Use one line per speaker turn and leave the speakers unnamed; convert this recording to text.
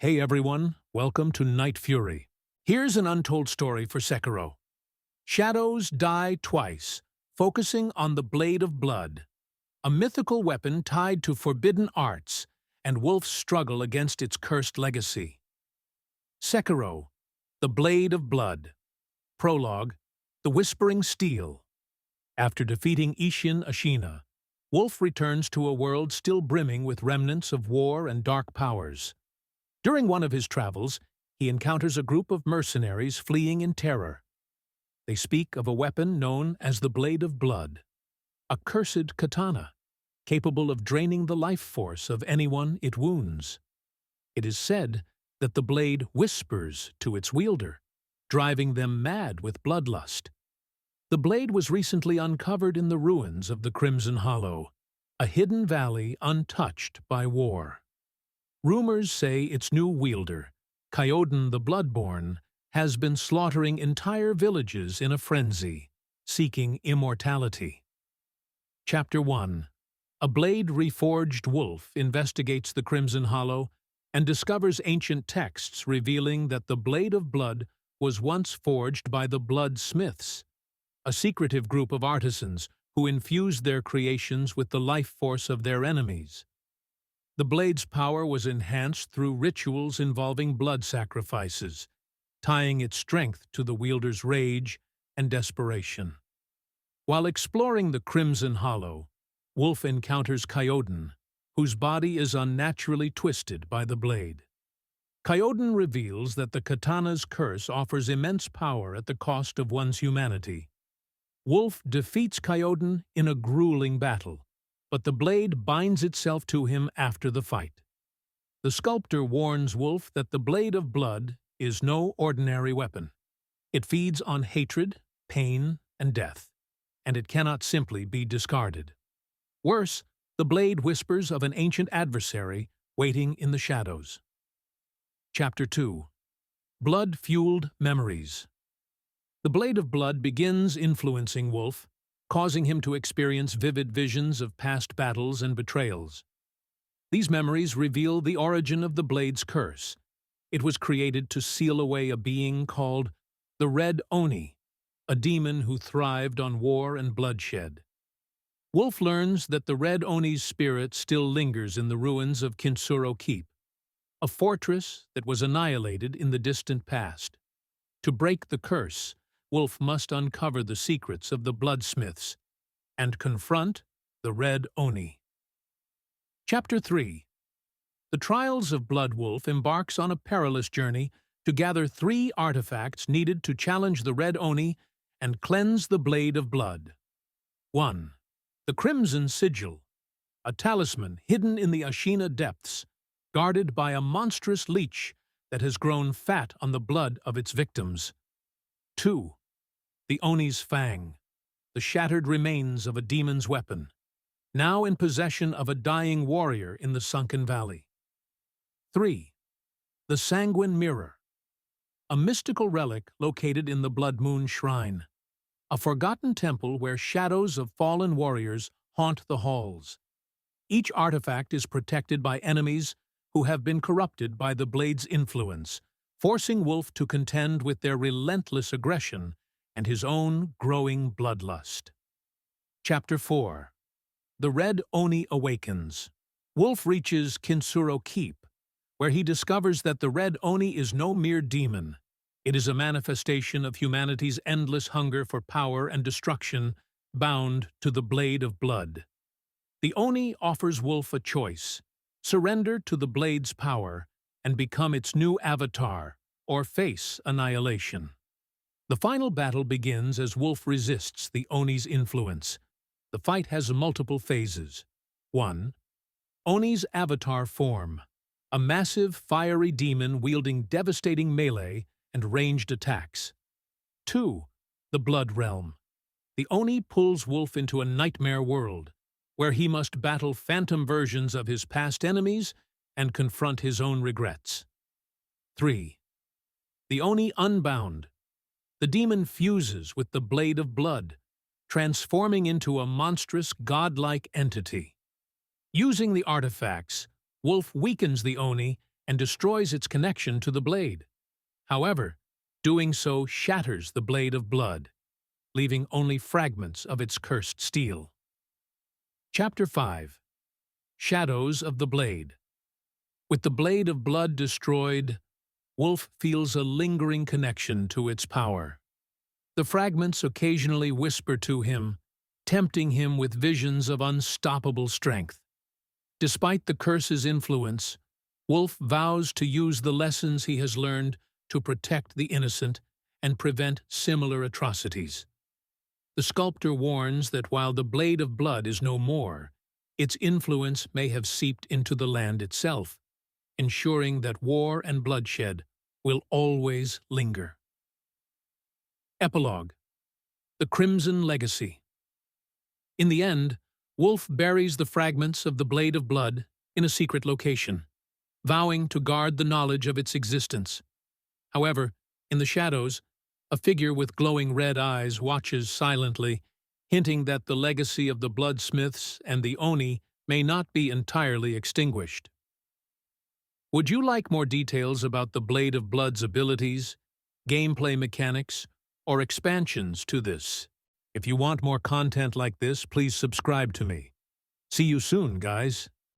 Hey everyone, welcome to Night Fury. Here's an untold story for Sekiro. Shadows die twice, focusing on the Blade of Blood, a mythical weapon tied to forbidden arts, and wolves struggle against its cursed legacy. Sekiro, the Blade of Blood. Prologue, the Whispering Steel. After defeating Isshin Ashina, Wolf returns to a world still brimming with remnants of war and dark powers. During one of his travels, he encounters a group of mercenaries fleeing in terror. They speak of a weapon known as the Blade of Blood, a cursed katana, capable of draining the life force of anyone it wounds. It is said that the blade whispers to its wielder, driving them mad with bloodlust. The blade was recently uncovered in the ruins of the Crimson Hollow, a hidden valley untouched by war. Rumors say its new wielder, Kyoden the Bloodborne, has been slaughtering entire villages in a frenzy, seeking immortality. Chapter 1. A blade-reforged wolf investigates the Crimson Hollow and discovers ancient texts revealing that the Blade of Blood was once forged by the Bloodsmiths, a secretive group of artisans who infused their creations with the life force of their enemies. The blade's power was enhanced through rituals involving blood sacrifices, tying its strength to the wielder's rage and desperation. While exploring the Crimson Hollow, Wolf encounters Kyoden, whose body is unnaturally twisted by the blade. Kyoden reveals that the katana's curse offers immense power at the cost of one's humanity. Wolf defeats Kyoden in a grueling battle, but the blade binds itself to him after the fight. The sculptor warns Wolf that the Blade of Blood is no ordinary weapon. It feeds on hatred, pain, and death, and it cannot simply be discarded. Worse, the blade whispers of an ancient adversary waiting in the shadows. Chapter 2. Blood-Fueled Memories. The Blade of Blood begins influencing Wolf, causing him to experience vivid visions of past battles and betrayals. These memories reveal the origin of the blade's curse. It was created to seal away a being called the Red Oni, a demon who thrived on war and bloodshed. Wolf learns that the Red Oni's spirit still lingers in the ruins of Kinsuro Keep, a fortress that was annihilated in the distant past. To break the curse, Wolf must uncover the secrets of the Bloodsmiths and confront the Red Oni. Chapter 3. The Trials of Blood Wolf embarks on a perilous journey to gather 3 artifacts needed to challenge the Red Oni and cleanse the Blade of Blood. 1. The Crimson Sigil, a talisman hidden in the Ashina depths, guarded by a monstrous leech that has grown fat on the blood of its victims. 2. The Oni's Fang, the shattered remains of a demon's weapon, now in possession of a dying warrior in the sunken valley. 3. The Sanguine Mirror, a mystical relic located in the Blood Moon Shrine, a forgotten temple where shadows of fallen warriors haunt the halls. Each artifact is protected by enemies who have been corrupted by the blade's influence, forcing Wolf to contend with their relentless aggression and his own growing bloodlust. Chapter 4. The Red Oni Awakens. Wolf reaches Kinsuro Keep, where he discovers that the Red Oni is no mere demon. It is a manifestation of humanity's endless hunger for power and destruction, bound to the Blade of Blood. The Oni offers Wolf a choice: surrender to the blade's power and become its new avatar, or face annihilation. The final battle begins as Wolf resists the Oni's influence. The fight has multiple phases. 1. Oni's avatar form, a massive, fiery demon wielding devastating melee and ranged attacks. 2. The Blood Realm. The Oni pulls Wolf into a nightmare world, where he must battle phantom versions of his past enemies and confront his own regrets. 3. The Oni Unbound. The demon fuses with the Blade of Blood, transforming into a monstrous, godlike entity. Using the artifacts, Wolf weakens the Oni and destroys its connection to the blade. However, doing so shatters the blade of blood, leaving only fragments of its cursed steel. Chapter 5. Shadows of the Blade. With the blade of blood destroyed, Wolf feels a lingering connection to its power. The fragments occasionally whisper to him, tempting him with visions of unstoppable strength. Despite the curse's influence, Wolf vows to use the lessons he has learned to protect the innocent and prevent similar atrocities. The sculptor warns that while the blade of blood is no more, its influence may have seeped into the land itself, ensuring that war and bloodshed will always linger. Epilogue. The Crimson Legacy. In the end, Wolf buries the fragments of the blade of blood in a secret location, vowing to guard the knowledge of its existence. However, in the shadows, a figure with glowing red eyes watches silently, hinting that the legacy of the bloodsmiths and the Oni may not be entirely extinguished. Would you like more details about the Blade of Blood's abilities, gameplay mechanics, or expansions to this? If you want more content like this, please subscribe to me. See you soon, guys.